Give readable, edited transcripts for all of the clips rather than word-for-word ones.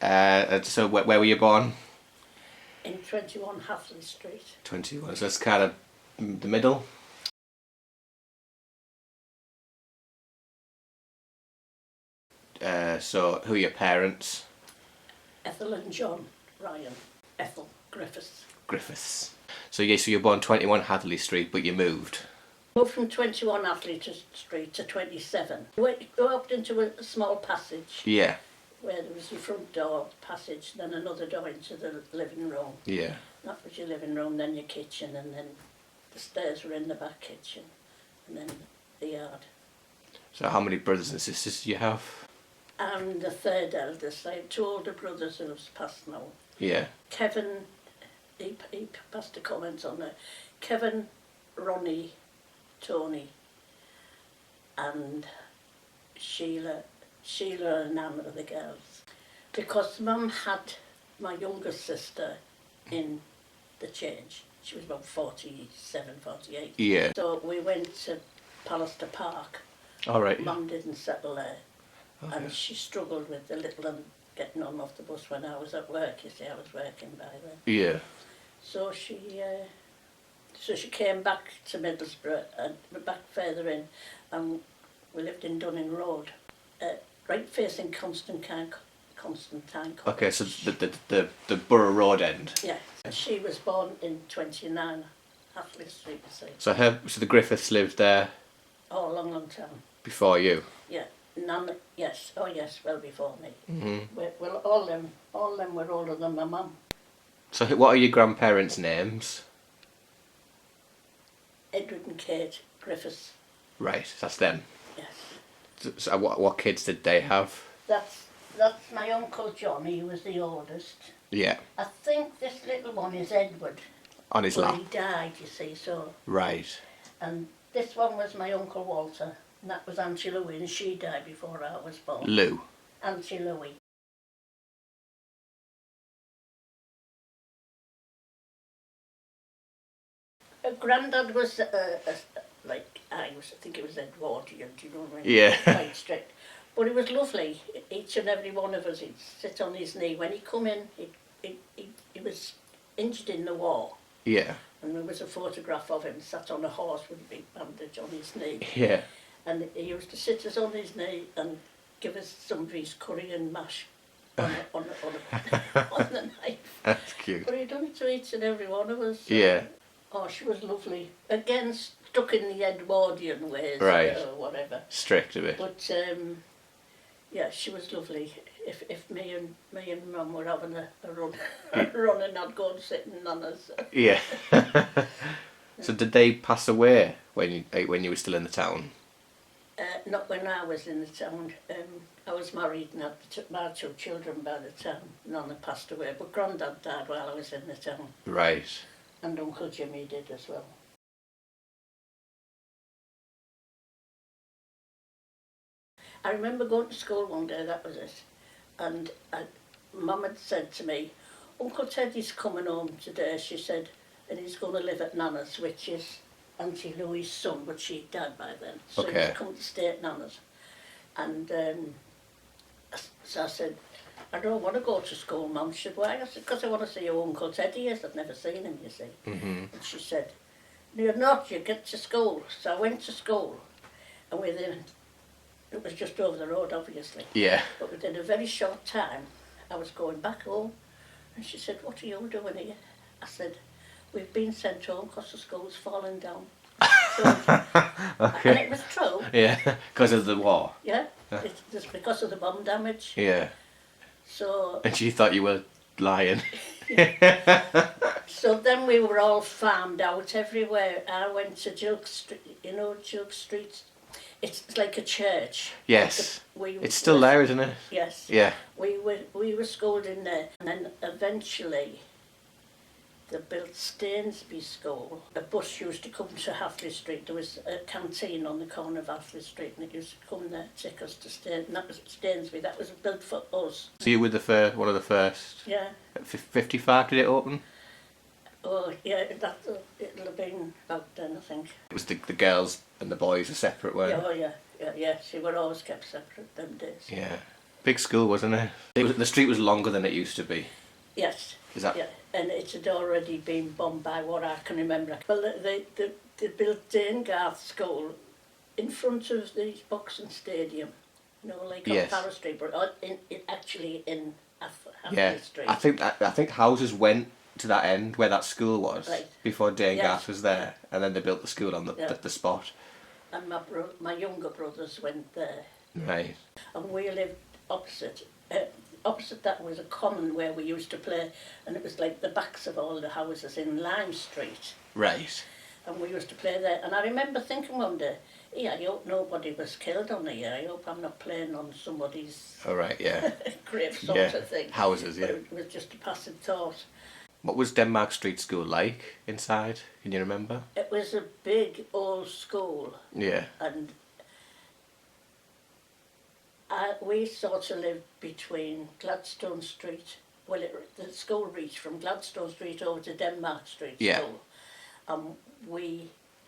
So where were you born? In 21 Hatherley Street. 21. So that's kind of the middle. So who are your parents? Ethel and John Ryan. Ethel Griffiths. Griffiths. So yeah, so you're born 21 Hatherley Street, but you moved. Moved from 21 Hatherley Street to 27. We walked into a small passage. Yeah. Where there was your front door, passage, then another door into the living room. Yeah. That was your living room, then your kitchen, and then the stairs were in the back kitchen, and then the yard. So how many brothers and sisters do you have? I'm the third eldest. I had two older brothers who's passed now. Yeah. Kevin, he passed a comment on it. Kevin, Ronnie, Tony, and Sheila and Anne are the girls. Because Mum had my younger sister in the change. She was about 47, 48. Yeah. So we went to Pallister Park. All right. Mum didn't settle there. Okay. And she struggled with the little one getting on off the bus when I was at work. You see, I was working by then. Yeah. So she came back to Middlesbrough and back further in, and we lived in Dunning Road, right facing Constantine Cottage. Okay, so the Borough Road end. Yeah, and she was born in 29 Hatherley Street, you see. So the Griffiths lived there Oh, a long, long time. before you. Yeah, Nana, yes, oh yes, well before me. Mm-hmm. Well, all them were older than my mum. So what are your grandparents' names? Edward and Kate Griffiths. Right, that's them. Yes. So what kids did they have? That's my Uncle Johnny, who was the oldest. Yeah. I think this little one is Edward. On his Well, lap. he died, you see, so. Right. And this one was my Uncle Walter, and that was Auntie Louie, and she died before I was born. Lou. Auntie Louie. Granddad was like I think it was Edwardian, do you know what I mean? Yeah. Quite strict. But he was lovely. Each and every one of us, he'd sit on his knee. When he come in, he was injured in the war. Yeah. And there was a photograph of him sat on a horse with a big bandage on his knee. Yeah. And he used to sit us on his knee and give us some of his curry and mash on the knife. That's cute. But he done it to each and every one of us. Yeah. Oh, she was lovely. Again, stuck in the Edwardian ways, Right. Or whatever. Strict a bit. But yeah, she was lovely. If me and Mum were having a run, and I'd go and sit in Nana's. Yeah. So did they pass away when you were still in the town? Not when I was in the town. I was married and had my two children by the time Nana passed away. But Grandad died while I was in the town. Right. And Uncle Jimmy did as well. I remember going to school one day, that was it. And Mum had said to me, Uncle Teddy's coming home today, she said, and he's going to live at Nana's, which is Auntie Louie's son, but she'd died by then. So Okay. he's come to stay at Nana's. And so I said, I don't want to go to school, Mum. She said, why? I said, because I want to see who Uncle Teddy is. I've never seen him, you see. Mm-hmm. And she said, no, you're not, you get to school. So I went to school, and it was just over the road, obviously. Yeah. But within a very short time, I was going back home. And she said, what are you doing here? I said, we've been sent home because the school's fallen down. So, Okay. and it was true. Yeah, because of the war. Yeah, it's because of the bomb damage. Yeah. So, And she thought you were lying. so then we were all farmed out everywhere. I went to Jilk Street, you know Jilk Street? It's like a church. Yes. It's still there, isn't it? Yes. Yeah. We were schooled in there, and then eventually they built Stainsby School. A bus used to come to Hatherley Street. There was a canteen on the corner of Hatherley Street, and it used to come there, take us to Stainsby. That was built for us. So you were one of the first. Yeah. At 55 did it open? Oh, yeah, it'll have been about then, I think. It was the girls and the boys are separate, weren't Yeah, oh, yeah. See, we're always kept separate them days. they? Yeah. Big school, wasn't it? The street was longer than it used to be. Yes. Is that? Yeah, and it had already been bombed by what I can remember. Well, they built Garth School in front of the boxing stadium, you know, like on Yes. Parra Street, but actually in Yeah. Hatherley Street. I think houses went to that end where that school was Right. before Garth Yes. was there, and then they built the school on Yeah. the spot. And my younger brothers went there, Right. and we lived opposite. Opposite that was a common where we used to play, and it was like the backs of all the houses in Lime Street. Right. And we used to play there. And I remember thinking one day, I hope nobody was killed on here. I hope I'm not playing on somebody's All right. Yeah. grave sort Yeah. of thing. Houses. But Yeah. it was just a passing thought. What was Denmark Street School like inside? Can you remember? It was a big old school, Yeah. and we sort of lived between Gladstone Street. Well, the school reached from Gladstone Street over to Denmark Street Yeah. School.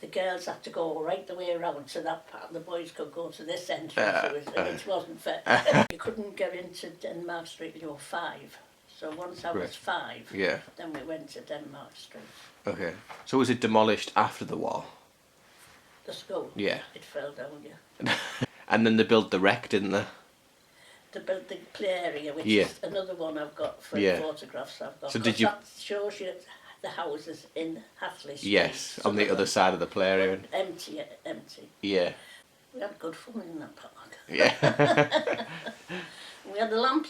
The girls had to go right the way around to that part, the boys could go to this entrance, which wasn't fair. You couldn't get into Denmark Street till you were 5. So once I was Right. 5, Yeah. then we went to Denmark Street. Okay. So was it demolished after the war? The school, Yeah. it fell down, yeah. And then they built the wreck, didn't they? They built the play area, which Yeah. is another one I've got for Yeah. photographs I've got. So did 'Cause you- that shows you the houses in Hatherley Street. Yes, on Some the of other them side of the play area. were empty. Yeah. We had good fun in that park. Yeah. We had a lamp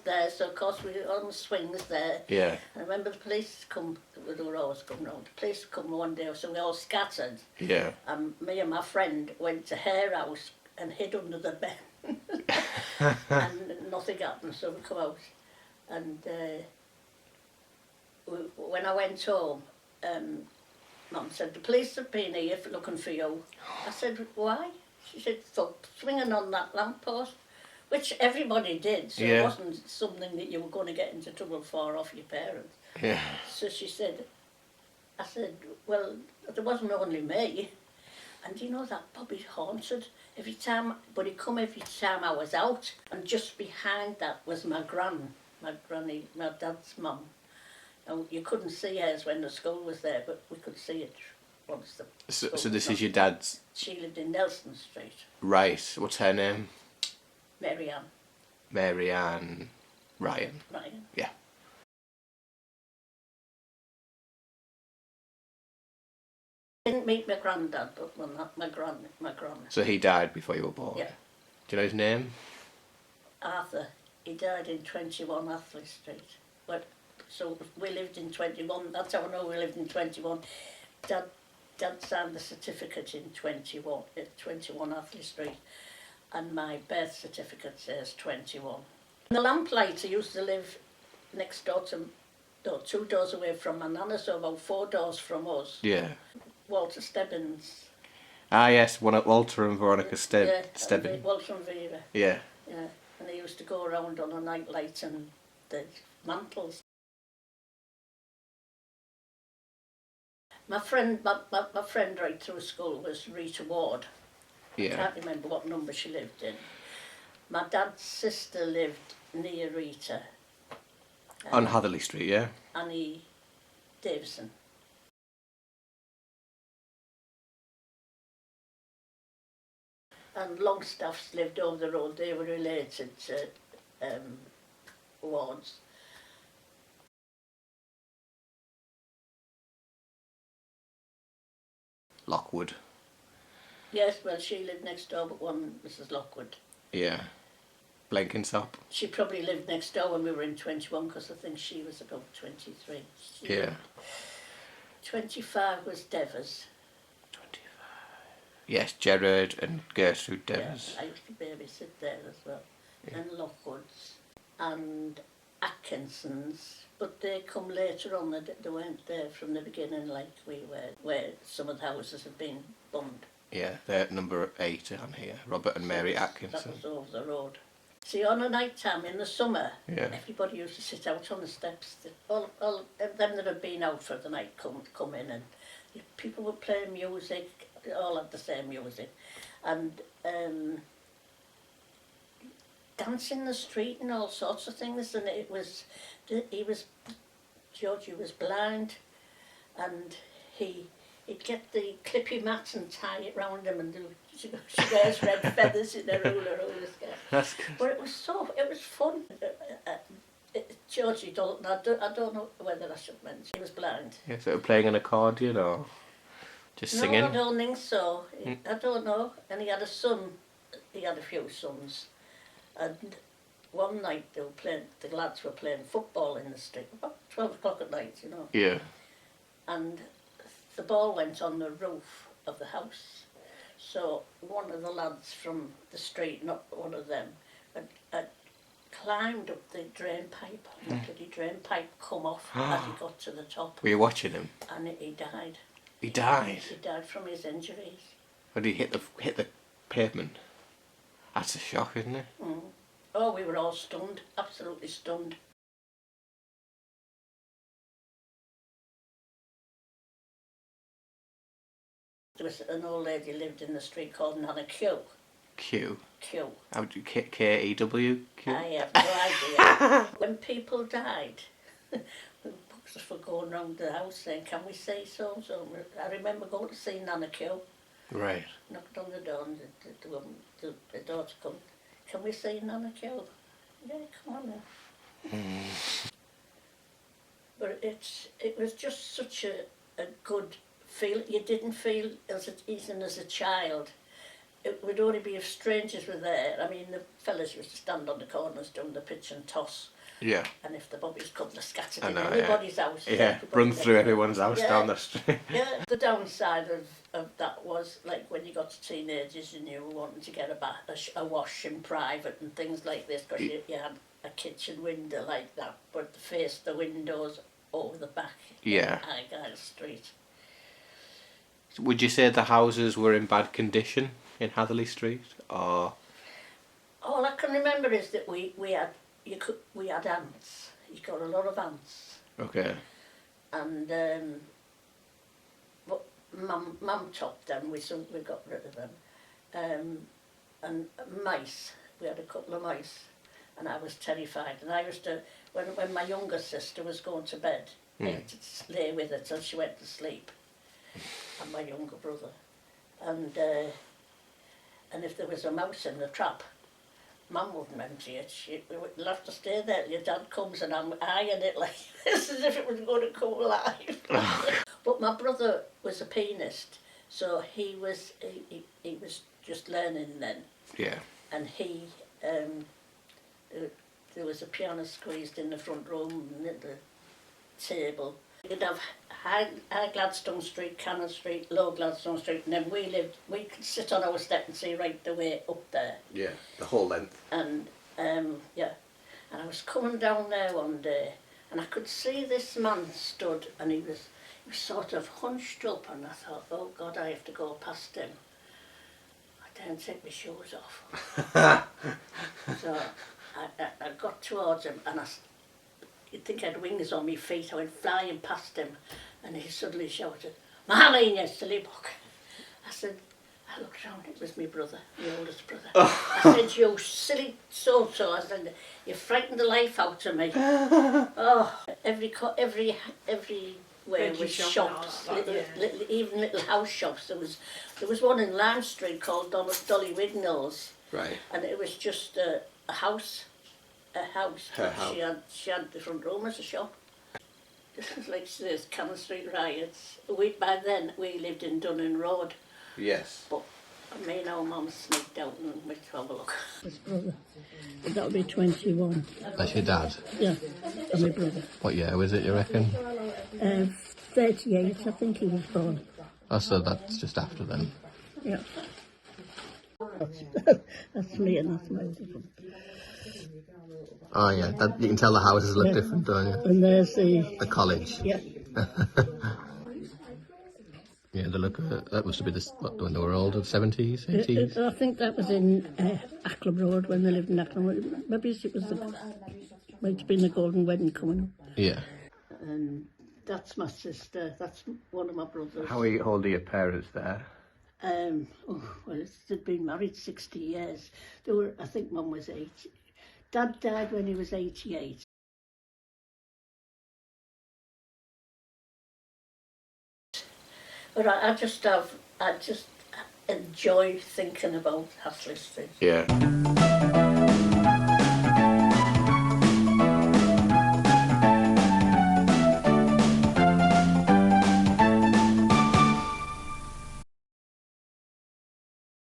there, so of course we were on the swings there. Yeah. I remember the police come, they were always coming round. The police come one day, so we all scattered. Yeah. And me and my friend went to her house and hid under the bed. And nothing happened, so we come out. And when I went home, Mum said, the police have been here looking for you. I said, why? She said, swinging on that lamppost. Which everybody did, so Yeah. it wasn't something that you were going to get into trouble for off your parents. Yeah. So she said, I said, well, there wasn't only me. And you know that Bobby haunted every time, but he'd come every time I was out. And just behind that was my granny, my dad's mum. Now, you couldn't see hers when the school was there, but we could see it once the So school this was is on. your dad's. She lived in Nelson Street, Right. What's her name? Mary Ann, Mary Ann Ryan. Ryan. Yeah. Didn't meet my granddad, but my gran. So he died before you were born. Yeah. Do you know his name? Arthur, he died in 21 Hatherley Street. But so we lived in 21. That's how I know we lived in 21. Dad signed the certificate in 21 at 21 Hatherley Street, and my birth certificate says 21. The lamplighter used to live next door to, no, 2 doors away from my nana, so about 4 doors from us. Yeah. Walter Stebbins. Ah, yes. Walter and Veronica Yeah, Stebbins. and Walter and Vera. Yeah. Yeah, and they used to go around on a night light and the mantles. My friend right through school was Rita Ward. I Yeah. can't remember what number she lived in. My dad's sister lived near Rita. On Hatherley Street, yeah. Annie Davison. And Longstaffs lived over the road. They were related to Wards. Lockwood. Yes, well, she lived next door, but one Mrs. Lockwood. Yeah. Blenkinsop. She probably lived next door when we were in 21, because I think she was about 23. Yeah. 25 was Devers. 25. Yes, Gerard and Gertrude Devers. Yeah, I used to babysit there as well. Yeah. And Lockwoods and Atkinsons, but they come later on. They weren't there from the beginning like we were, where some of the houses had been bombed. Yeah, they're at number 8 on here. Robert and Mary Atkinson. That was over the road. See, on a night time in the summer, Yeah. everybody used to sit out on the steps. All them that had been out for the night come in, and people would play music, all had the same music. And dancing in the street and all sorts of things, and Georgie was blind, and he'd get the clippy mats and tie it round him and do she wears red feathers in her roller skirt. That's good. But it was fun. Georgie Dalton, I don't know whether I should mention, he was blind. Yeah, so playing an accordion or just singing? No, I don't think so. I don't know. And he had a son, he had a few sons. And one night the lads were playing football in the street, about 12 o'clock at night, you know. Yeah. And the ball went on the roof of the house. So one of the lads from the street, not one of them, had climbed up the drain pipe, and the bloody drain pipe come off as he got to the top. Were you watching him? And he died. He died? He died from his injuries. Or did he hit the pavement? That's a shock, isn't it? Mm. Oh, we were all stunned, absolutely stunned. There was an old lady lived in the street called Nana Q. Q? Q. How would you, K-E-W? Q? I have no idea. When people died, books were going round the house saying, can we see so-and-so? I remember going to see Nana Q. Right. Knocked on the door and the daughter come, can we see Nana Q? Yeah, come on now. But it was just such a good feel. You didn't feel even as a child. It would only be if strangers were there. I mean, the fellas used to stand on the corners doing the pitch and toss. Yeah. And if the bobbies come, they scattered I in know, anybody's house. Yeah, run through anyone's house down the street. Yeah, the downside of that was, like, when you got to teenagers and you were wanting to get a wash in private and things like this, because you had a kitchen window like that, but to face the windows over the back Yeah. in Argyle Street. Would you say the houses were in bad condition in Hatherley Street, or? All I can remember is that we had ants. You got a lot of ants. Okay. And but Mum topped them. We got rid of them. And mice. We had a couple of mice, and I was terrified. And I used to, when my younger sister was going to bed, I had to lay with her till she went to sleep. And my younger brother, and if there was a mouse in the trap, Mum wouldn't empty it. We'll have to stay there. Your dad comes and I'm eyeing it like this, as if it was going to come alive. But my brother was a pianist, so he was just learning then. Yeah. And there was a piano squeezed in the front room at the table. You'd have high Gladstone Street, Cannon Street, low Gladstone Street, and then we could sit on our step and see right the way up there. Yeah, the whole length. And and I was coming down there one day, and I could see this man stood, and he was sort of hunched up, and I thought, oh God, I have to go past him. I daren't take my shoes off. So I got towards him, and you'd think I had wings on my feet. I went flying past him, and he suddenly shouted, Marlene, you silly buck. I looked round, it was my brother, my oldest brother. I said, you silly so-so. I said, you frightened the life out of me. Oh, everywhere was shops, even little house shops. There was one in Lime Street called Dolly Wignall's. Right. And it was just a house. Her house. She had the front room as a shop. This was like this Cannon Street riots. By then we lived in Dunning Road. Yes. But me and our mum sneaked out and went to have a look. His brother. That would be 21. That's your dad? Yeah, and my brother. What year was it, you reckon? 38, I think he was born. Oh, so that's just after then? Yeah. That's me and that's my husband. Oh yeah, you can tell the houses look different, don't you? And there's the college. Yeah. Yeah, they look. That must have been when they were older, 70s, 80s. I think that was in Acklam Road when they lived in Acklam Road. Maybe it was might have been the Golden Wedding coming up. Yeah. And that's my sister. That's one of my brothers. How old are your parents there? Well, they'd been married 60 years. I think Mum was 80. Dad died when he was 88. But I just enjoy thinking about Hatherley Street. Yeah.